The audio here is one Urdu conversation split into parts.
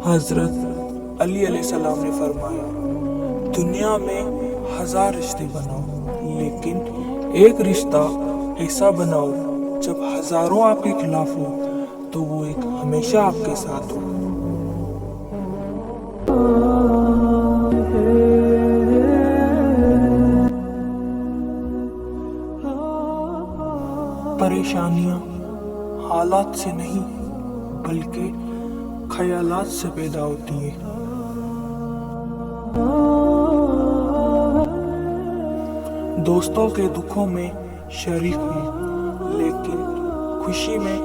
حضرت علی علیہ السلام نے فرمایا، دنیا میں 1000 رشتے بناؤ، لیکن ایک رشتہ ایسا بناؤ جب ہزاروں آپ کے خلاف ہو تو وہ ایک ہمیشہ آپ کے ساتھ ہو۔ پریشانیاں حالات سے نہیں بلکہ خیالات سے پیدا ہوتی ہیں۔ دوستوں کے دکھوں میں شریک ہوں، لیکن خوشی میں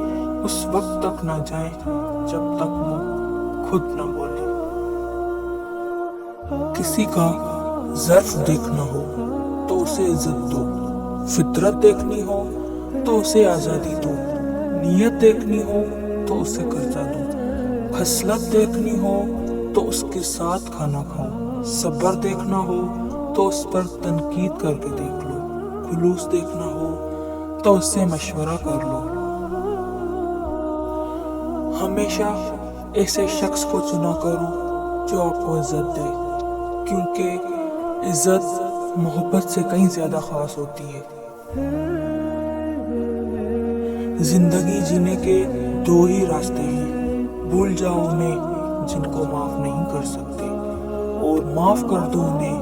اس وقت تک نہ جائیں جب تک وہ خود نہ بولے۔ کسی کا ظرف دیکھنا ہو تو اسے عزت دو، فطرت دیکھنی ہو تو اسے آزادی دو، نیت دیکھنی ہو تو اسے قرضہ دو، خصلت دیکھنی ہو تو اس کے ساتھ کھانا کھاؤ، صبر دیکھنا ہو تو اس پر تنقید کر کے دیکھ لو، خلوص دیکھنا ہو تو اس سے مشورہ کر لو۔ ہمیشہ ایسے شخص کو چنا کرو جو آپ کو عزت دے، کیونکہ عزت محبت سے کہیں زیادہ خاص ہوتی ہے۔ زندگی جینے کے 2 ہی راستے ہیں، بھول جاؤ انہیں جن کو معاف نہیں کر سکتے، اور معاف کر دو انہیں